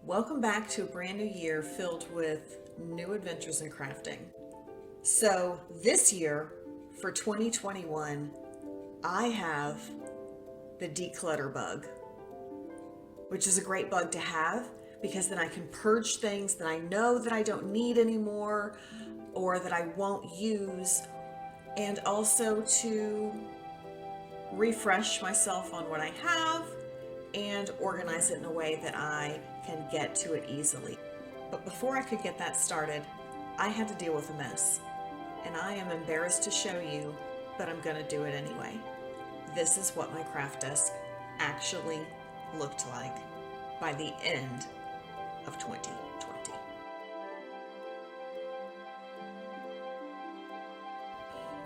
Welcome back to a brand new year filled with new adventures in crafting. So, this year for 2021, I have the declutter bug, which is a great bug to have because then I can purge things that I know that I don't need anymore or that I won't use, and also to refresh myself on what I have and organize it in a way that I can get to it easily. But before I could get that started, I had to deal with a mess. And I am embarrassed to show you, but I'm going to do it anyway. This is what my craft desk actually looked like by the end of 2020.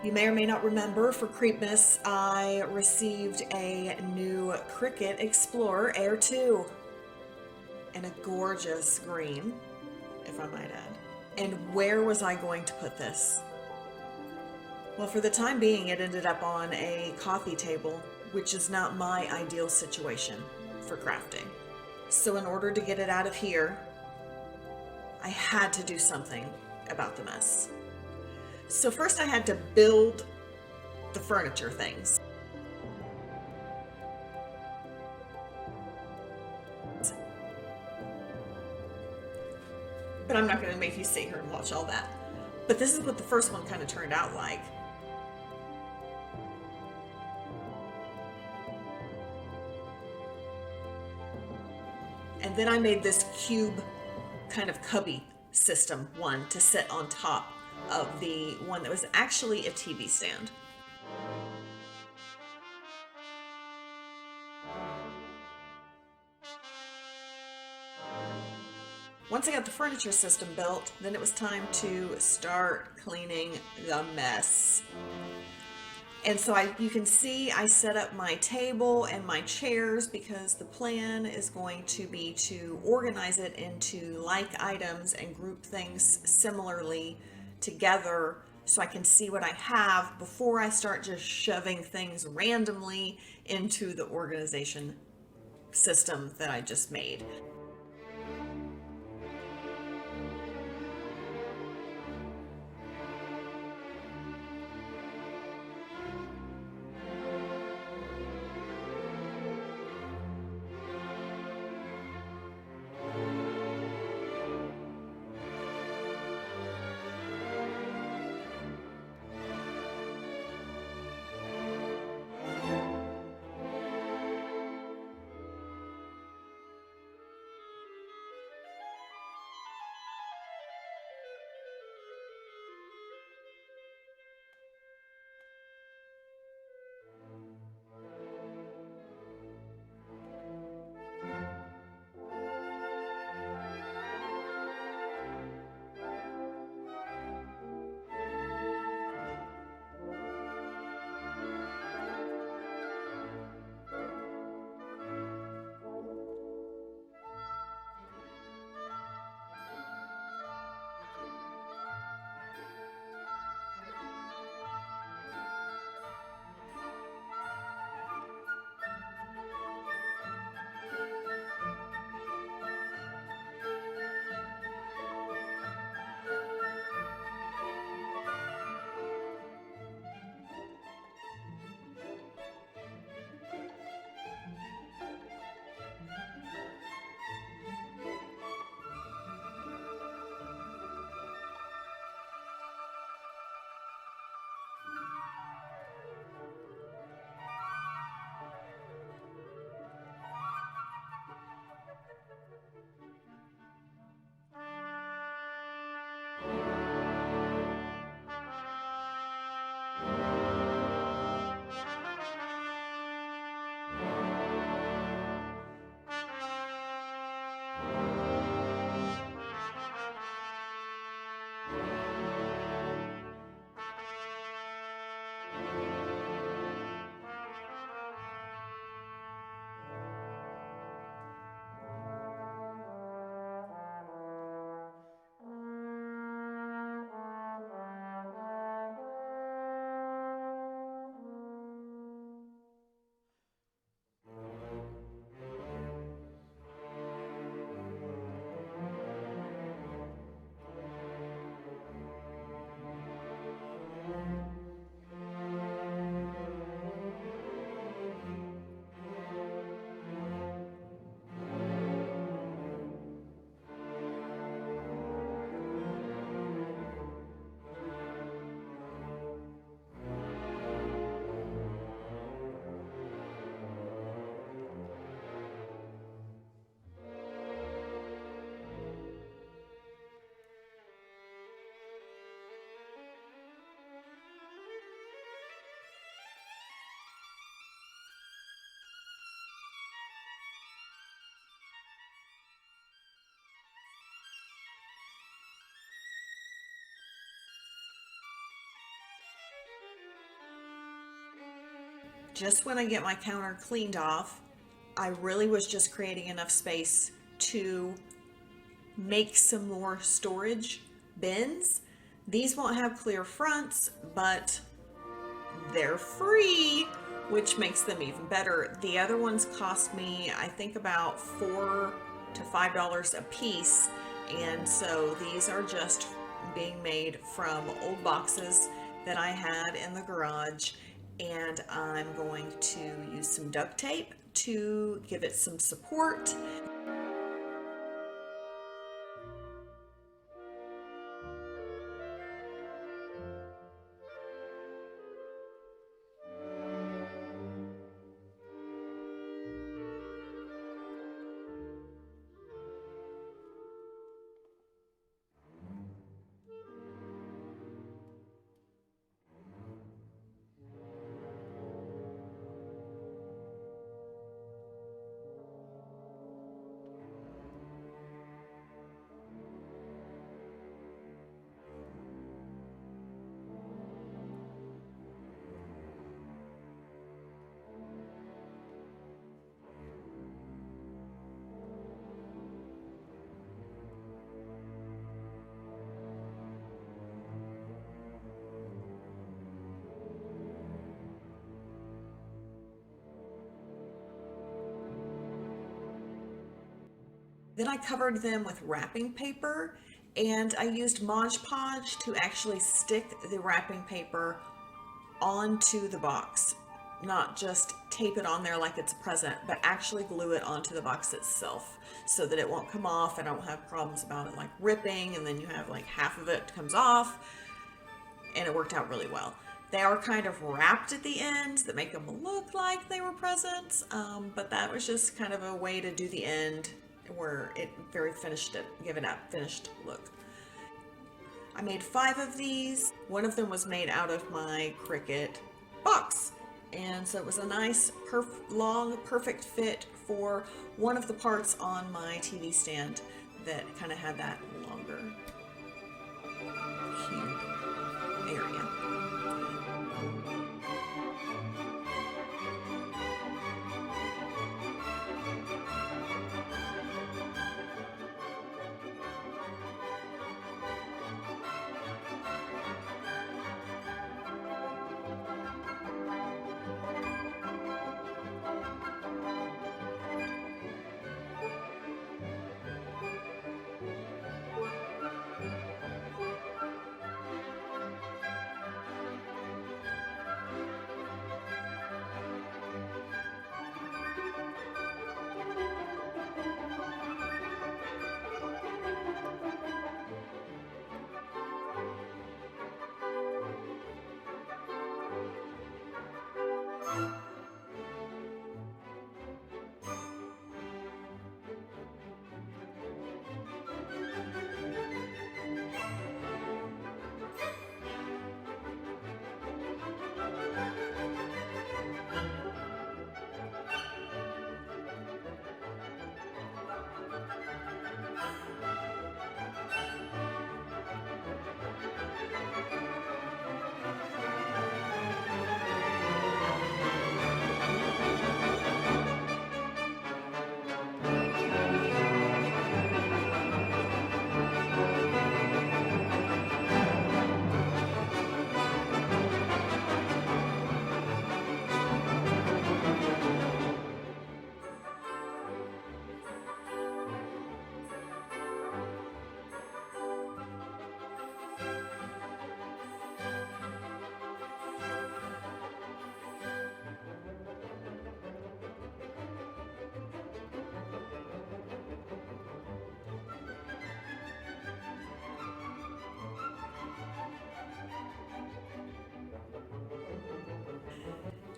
You may or may not remember, for Creepmas, I received a new Cricut Explorer Air 2 in a gorgeous green, if I might add. And where was I going to put this? Well, for the time being, it ended up on a coffee table, which is not my ideal situation for crafting. So in order to get it out of here, I had to do something about the mess. So first I had to build the furniture things. But I'm not going to make you sit here and watch all that. But this is what the first one kind of turned out like. And then I made this cube kind of cubby system one to sit on top of the one that was actually a TV stand. Once I got the furniture system built, then it was time to start cleaning the mess. And so you can see I set up my table and my chairs because the plan is going to be to organize it into like items and group things similarly together so I can see what I have before I start just shoving things randomly into the organization system that I just made. just when I get my counter cleaned off, I really was just creating enough space to make some more storage bins. These won't have clear fronts, but they're free, which makes them even better. The other ones cost me, I think, about $4 to $5 a piece, and so these are just being made from old boxes that I had in the garage, and I'm going to use some duct tape to give it some support. Then I covered them with wrapping paper, and I used Mod Podge to actually stick the wrapping paper onto the box. Not just tape it on there like it's a present, but actually glue it onto the box itself so that it won't come off. I don't have problems about it like ripping, and then you have like half of it comes off, and it worked out really well. They are kind of wrapped at the ends that make them look like they were presents, but that was just kind of a way to do the end where it very finished it, give it a finished look. I made 5 of these. One of them was made out of my Cricut box, and so it was a nice long perfect fit for one of the parts on my TV stand that kind of had that longer cube area.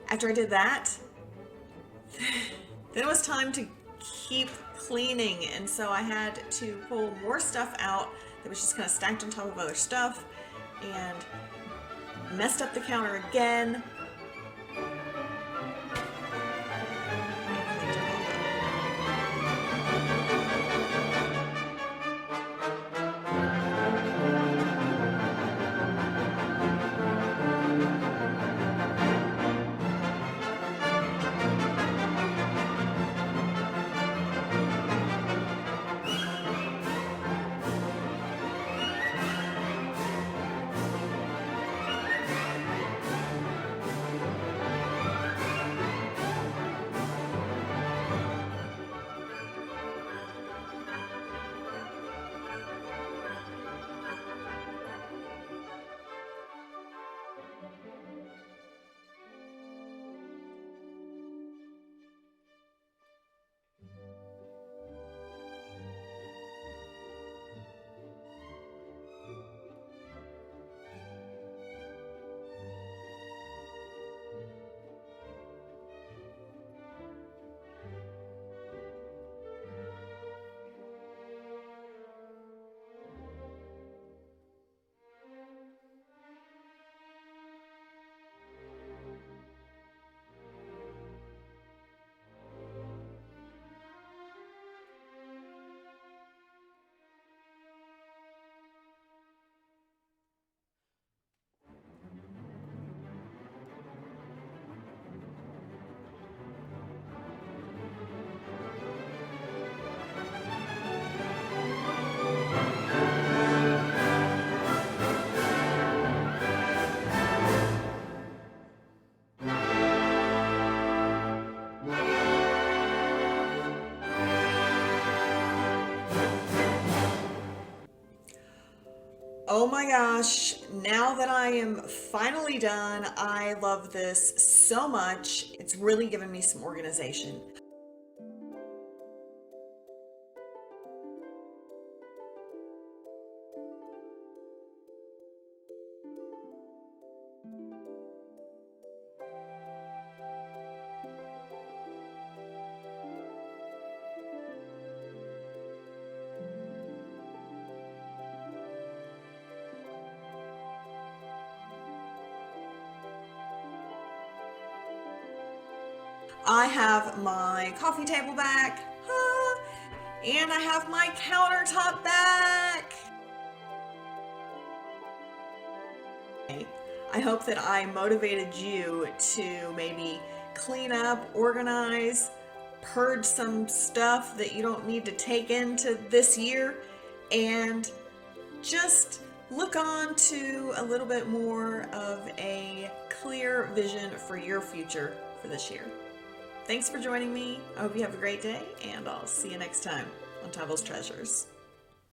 After I did that, then it was time to keep cleaning, and so I had to pull more stuff out that was just kind of stacked on top of other stuff, and messed up the counter again. Oh my gosh, now that I am finally done, I love this so much. It's really given me some organization. I have my coffee table back, and I have my countertop back. I hope that I motivated you to maybe clean up, organize, purge some stuff that you don't need to take into this year, and just look on to a little bit more of a clear vision for your future for this year. Thanks for joining me. I hope you have a great day, and I'll see you next time on Tavil's Treasures.